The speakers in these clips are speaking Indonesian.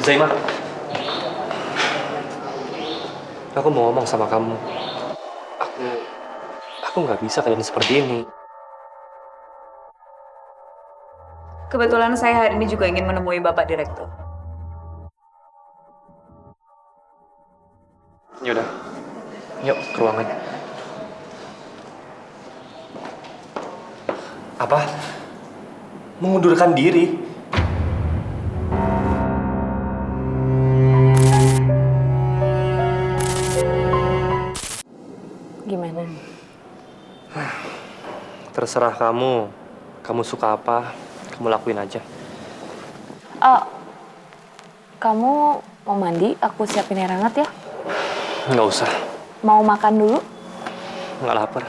Zaima, aku mau ngomong sama kamu. Aku, aku nggak bisa kalian seperti ini. Kebetulan saya hari ini juga ingin menemui Bapak Direktur. Yaudah, yuk ke ruangan. Apa? Mengundurkan diri? Gimana? Terserah kamu. Kamu suka apa, kamu lakuin aja. Oh, kamu mau mandi? Aku siapin air hangat ya. Nggak usah, Mau makan dulu? nggak lapar.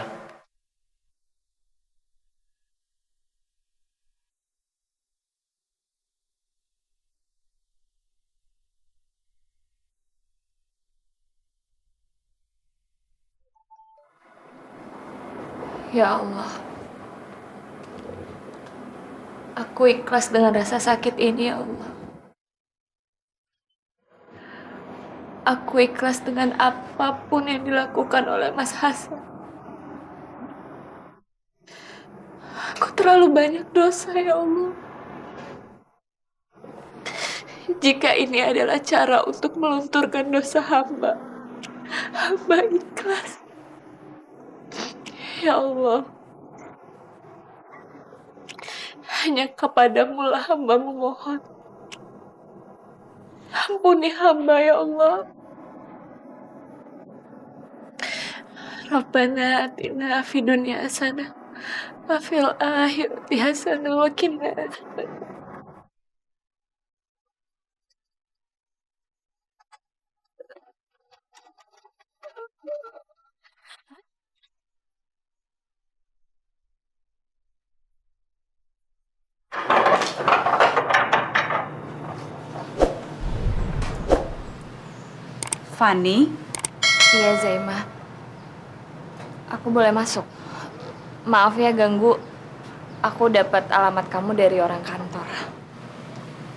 Ya Allah, aku ikhlas dengan rasa sakit ini ya Allah. Aku ikhlas dengan apapun yang dilakukan oleh Mas Hasan. Aku terlalu banyak dosa ya Allah. Jika ini adalah cara untuk melunturkan dosa hamba, hamba ikhlas. Ya Allah, hanya kepadamu lah hamba memohon. Ampuni hamba ya Allah. Rabbana atina fid dunya hasanah wa fil akhirati hasanah wa qina adzabannar. Fanny, Iya Zaimah, aku boleh masuk? Maaf ya ganggu. Aku dapat alamat kamu dari orang kantor.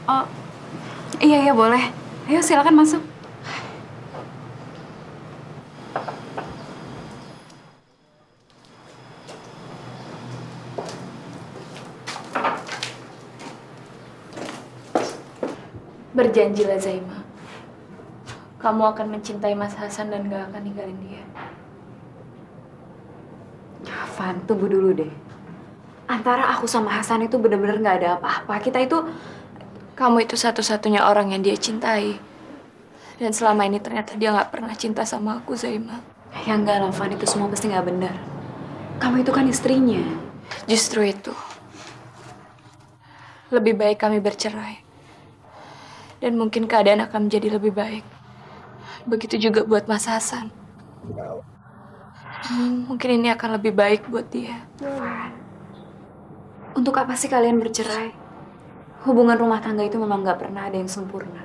oh iya iya boleh. Ayo silakan masuk. Berjanjilah Zaimah, kamu akan mencintai Mas Hasan dan gak akan ninggalin dia. Fan, tunggu dulu deh. Antara aku sama Hasan itu bener-bener nggak ada apa-apa. Kita itu Kamu itu satu-satunya orang yang dia cintai. Dan selama ini ternyata dia gak pernah cinta sama aku, Zaimah. ya enggak lah, Fan, itu semua pasti nggak benar. Kamu itu kan istrinya. Justru itu. Lebih baik kami bercerai. Dan mungkin keadaan akan menjadi lebih baik. Begitu juga buat Mas Hasan. Mungkin ini akan lebih baik buat dia. Untuk apa sih kalian bercerai? Hubungan rumah tangga itu memang nggak pernah ada yang sempurna.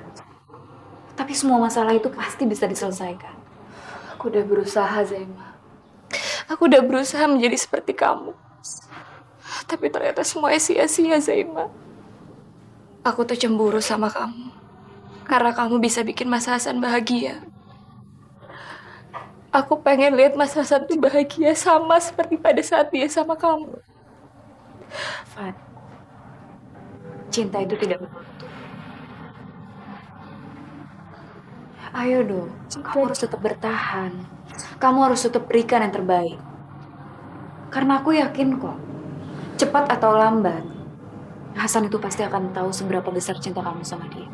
Tapi semua masalah itu pasti bisa diselesaikan. Aku udah berusaha, Zaimah. Aku udah berusaha menjadi seperti kamu. Tapi ternyata semuanya sia-sia, Zaimah. Aku tuh cemburu sama kamu. Karena kamu bisa bikin Mas Hasan bahagia. Aku pengen lihat Mas Hasan tuh bahagia sama seperti pada saat dia sama kamu. Fat, cinta itu tidak menuntut. Ayo dong, kamu harus tetap bertahan. Kamu harus tetap berikan yang terbaik. Karena aku yakin kok, cepat atau lambat, Hasan itu pasti akan tahu seberapa besar cinta kamu sama dia.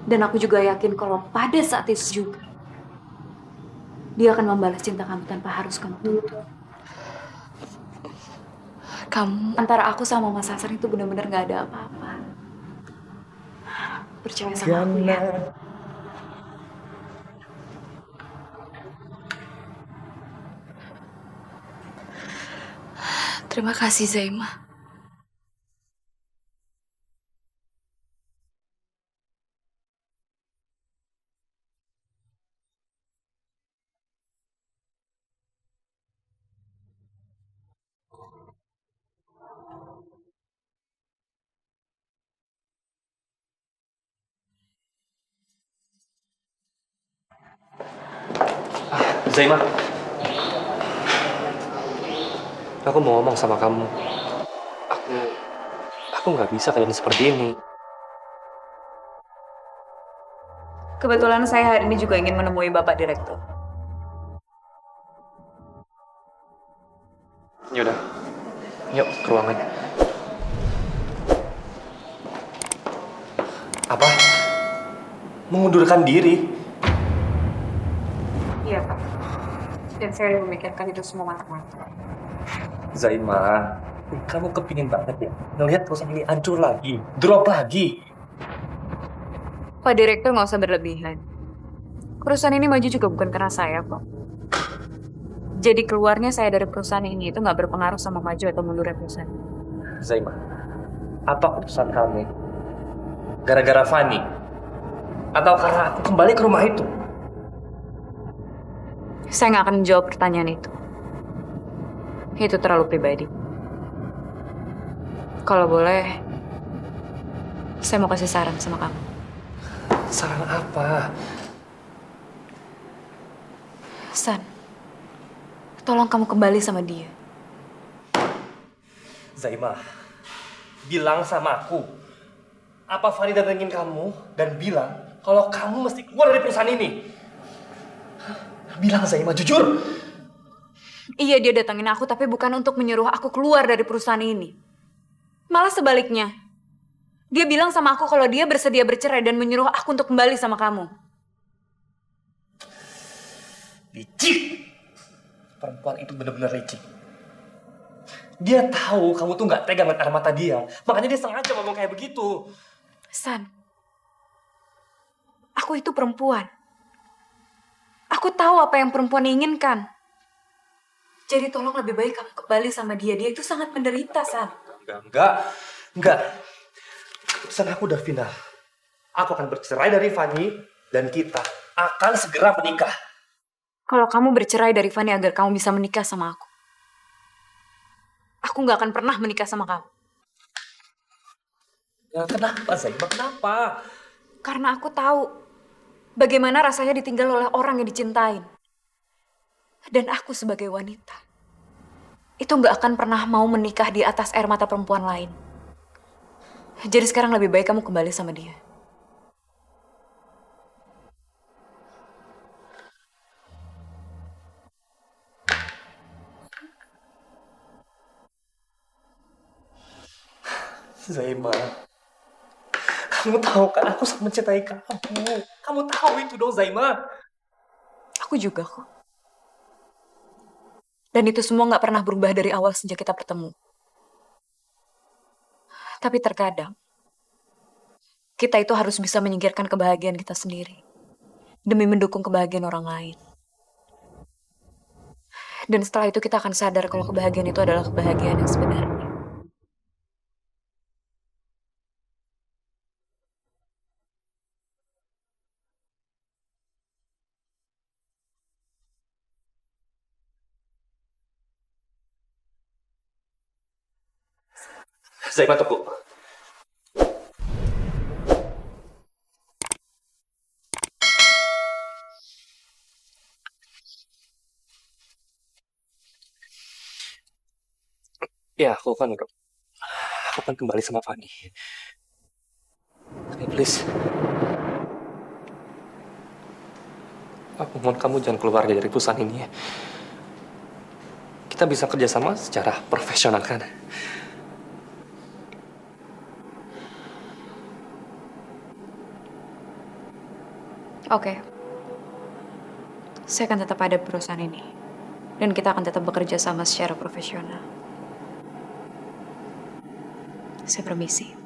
Dan aku juga yakin kalau pada saat itu juga, dia akan membalas cinta kamu tanpa harus kamu tuntut. Kamu, Antara aku sama Mas Hasan itu benar-benar gak ada apa-apa. Percaya sama aku ya. terima kasih, Zaimah. Zaima, aku mau ngomong sama kamu. Aku aku nggak bisa kayak seperti ini. Kebetulan saya hari ini juga ingin menemui Bapak Direktur. Yaudah, yuk ke ruangan. Apa? Mengundurkan diri? Iya, Pak. Dan saya memikirkan itu semua matang-matang. Zaima, kamu kepingin banget ya ngelihat perusahaan ini hancur lagi, drop lagi. Pak Direktur nggak usah berlebihan. Perusahaan ini maju juga bukan karena saya kok. Jadi keluarnya saya dari perusahaan ini itu nggak berpengaruh sama maju atau mundurnya perusahaan. Zaima, apa keputusan kamu? Gara-gara Fanny? Atau karena aku kembali ke rumah itu? Saya nggak akan menjawab pertanyaan itu. Itu terlalu pribadi. Kalau boleh, saya mau kasih saran sama kamu. Saran apa? San, tolong kamu kembali sama dia. Zaima, bilang sama aku. Apa Fanny datengin kamu dan bilang kalau kamu mesti keluar dari perusahaan ini? Bilang Zaima, jujur. Iya, dia datangin aku, tapi bukan untuk menyuruh aku keluar dari perusahaan ini. Malah sebaliknya. Dia bilang sama aku kalau dia bersedia bercerai dan menyuruh aku untuk kembali sama kamu. Licik. Perempuan itu benar-benar licik. Dia tahu kamu tuh nggak tega ngeliat air mata dia. Makanya dia sengaja ngomong kayak begitu. San, aku itu perempuan. Aku tahu apa yang perempuan inginkan. Jadi tolong lebih baik kamu kembali sama dia. Dia itu sangat menderita, San. Enggak. Keputusan aku udah final. Aku akan bercerai dari Fanny dan kita akan segera menikah. Kalau kamu bercerai dari Fanny agar kamu bisa menikah sama aku nggak akan pernah menikah sama kamu. Ya, kenapa, Zaima? Kenapa? Karena aku tahu bagaimana rasanya ditinggal oleh orang yang dicintain. Dan aku sebagai wanita, itu nggak akan pernah mau menikah di atas air mata perempuan lain. Jadi sekarang lebih baik kamu kembali sama dia. Zaima, kamu tahu kan aku sangat mencintai kamu. Kamu tahu itu dong, Zaima. Aku juga kok. Dan itu semua nggak pernah berubah dari awal sejak kita bertemu. Tapi terkadang, kita itu harus bisa menyingkirkan kebahagiaan kita sendiri. Demi mendukung kebahagiaan orang lain. Dan setelah itu kita akan sadar kalau kebahagiaan itu adalah kebahagiaan yang sebenarnya. Zaima, tunggu. Ya, aku kan kembali sama Fanny. Tapi please, aku mohon kamu jangan keluar dari perusahaan ini ya. Kita bisa kerjasama secara profesional kan? Oke. Saya akan tetap ada di perusahaan ini. Dan kita akan tetap bekerja sama secara profesional. Saya permisi.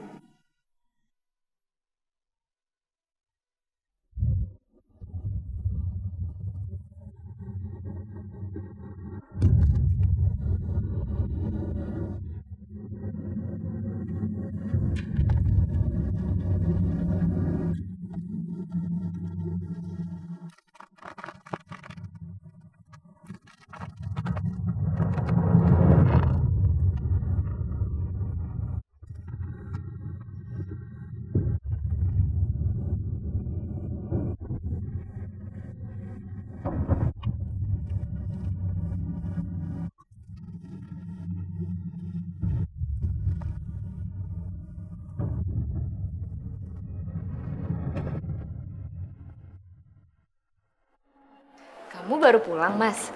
Kamu baru pulang, Mas?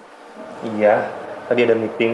Iya, tadi ada meeting.